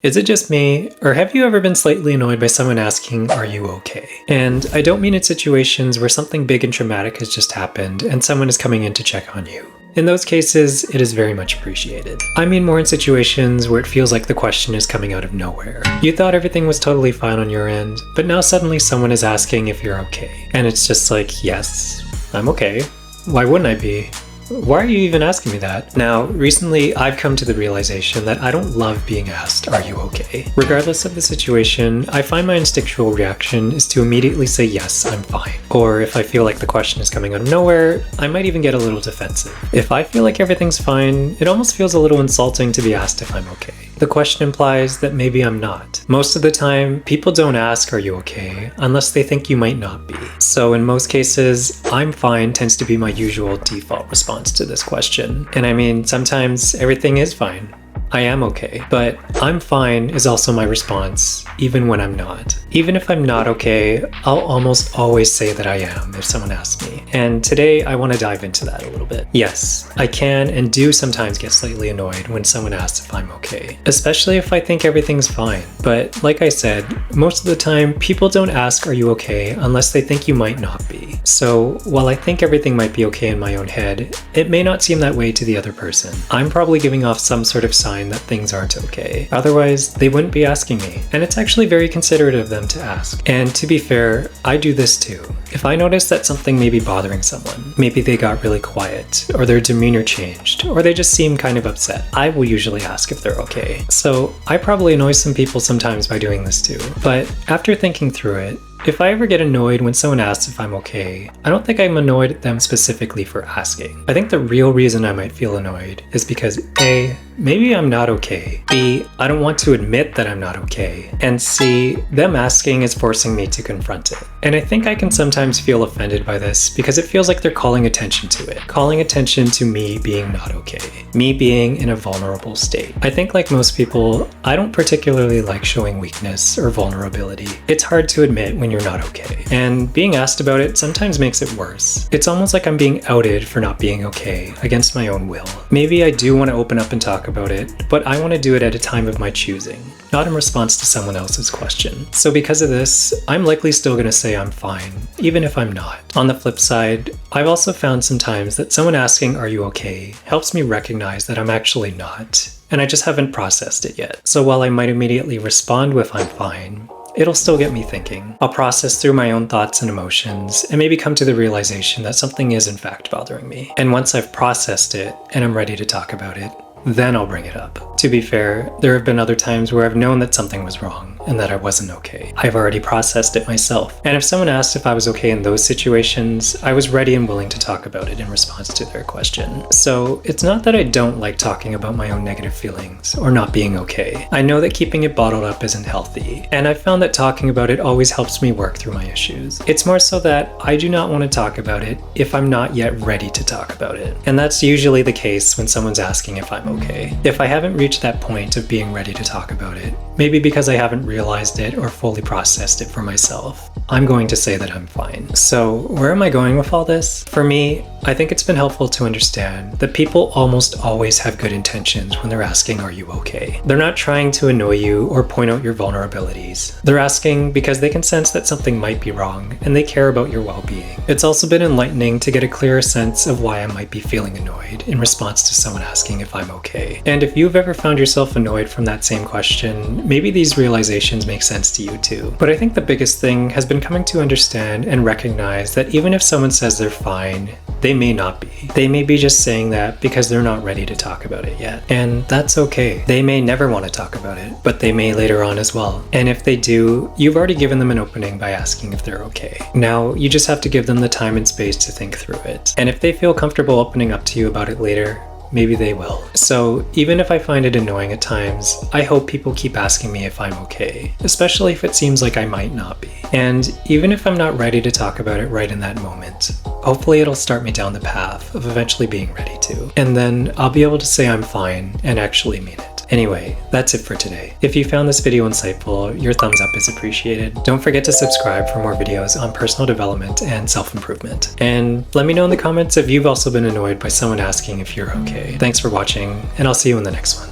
Is it just me, or have you ever been slightly annoyed by someone asking, "Are you okay?" And I don't mean in situations where something big and traumatic has just happened and someone is coming in to check on you. In those cases, it is very much appreciated. I mean more in situations where it feels like the question is coming out of nowhere. You thought everything was totally fine on your end, but now suddenly someone is asking if you're okay. And it's just like, yes, I'm okay. Why wouldn't I be? Why are you even asking me that? Now, recently I've come to the realization that I don't love being asked, "Are you okay?" Regardless of the situation, I find my instinctual reaction is to immediately say, "Yes, I'm fine." Or if I feel like the question is coming out of nowhere, I might even get a little defensive. If I feel like everything's fine, it almost feels a little insulting to be asked if I'm okay. The question implies that maybe I'm not. Most of the time, people don't ask, "Are you okay?" unless they think you might not be. So in most cases, "I'm fine" tends to be my usual default response to this question. And I mean, sometimes everything is fine. I am okay. But "I'm fine" is also my response, even when I'm not. Even if I'm not okay, I'll almost always say that I am if someone asks me. And today I want to dive into that a little bit. Yes, I can and do sometimes get slightly annoyed when someone asks if I'm okay, especially if I think everything's fine. But like I said, most of the time people don't ask, "Are you okay?" unless they think you might not be. So while I think everything might be okay in my own head, it may not seem that way to the other person. I'm probably giving off some sort of sign that things aren't okay. Otherwise, they wouldn't be asking me. And it's actually very considerate of them to ask. And to be fair, I do this too. If I notice that something may be bothering someone, maybe they got really quiet, or their demeanor changed, or they just seem kind of upset, I will usually ask if they're okay. So I probably annoy some people sometimes by doing this too. But after thinking through it, if I ever get annoyed when someone asks if I'm okay, I don't think I'm annoyed at them specifically for asking. I think the real reason I might feel annoyed is because A, maybe I'm not okay. B, I don't want to admit that I'm not okay. And C, them asking is forcing me to confront it. And I think I can sometimes feel offended by this because it feels like they're calling attention to it. Calling attention to me being not okay. Me being in a vulnerable state. I think like most people, I don't particularly like showing weakness or vulnerability. It's hard to admit when you're not okay. And being asked about it sometimes makes it worse. It's almost like I'm being outed for not being okay against my own will. Maybe I do want to open up and talk about it, but I want to do it at a time of my choosing, not in response to someone else's question. So because of this, I'm likely still going to say I'm fine, even if I'm not. On the flip side, I've also found sometimes that someone asking, "Are you okay?" helps me recognize that I'm actually not, and I just haven't processed it yet. So while I might immediately respond with "I'm fine," it'll still get me thinking. I'll process through my own thoughts and emotions and maybe come to the realization that something is in fact bothering me. And once I've processed it and I'm ready to talk about it, then I'll bring it up. To be fair, there have been other times where I've known that something was wrong and that I wasn't okay. I've already processed it myself. And if someone asked if I was okay in those situations, I was ready and willing to talk about it in response to their question. So it's not that I don't like talking about my own negative feelings or not being okay. I know that keeping it bottled up isn't healthy, and I've found that talking about it always helps me work through my issues. It's more so that I do not want to talk about it if I'm not yet ready to talk about it. And that's usually the case when someone's asking if I'm okay. If I haven't reached that point of being ready to talk about it, maybe because I haven't realized it or fully processed it for myself, I'm going to say that I'm fine. So where am I going with all this? For me, I think it's been helpful to understand that people almost always have good intentions when they're asking, "Are you okay?" They're not trying to annoy you or point out your vulnerabilities. They're asking because they can sense that something might be wrong and they care about your well-being. It's also been enlightening to get a clearer sense of why I might be feeling annoyed in response to someone asking if I'm okay. And if you've ever found yourself annoyed from that same question, maybe these realizations make sense to you too. But I think the biggest thing has been coming to understand and recognize that even if someone says they're fine, they may not be. They may be just saying that because they're not ready to talk about it yet. And that's okay. They may never want to talk about it, but they may later on as well. And if they do, you've already given them an opening by asking if they're okay. Now, you just have to give them the time and space to think through it. And if they feel comfortable opening up to you about it later, maybe they will. So even if I find it annoying at times, I hope people keep asking me if I'm okay, especially if it seems like I might not be. And even if I'm not ready to talk about it right in that moment, hopefully it'll start me down the path of eventually being ready to. And then I'll be able to say I'm fine and actually mean it. Anyway, that's it for today. If you found this video insightful, your thumbs up is appreciated. Don't forget to subscribe for more videos on personal development and self-improvement. And let me know in the comments if you've also been annoyed by someone asking if you're okay. Thanks for watching, and I'll see you in the next one.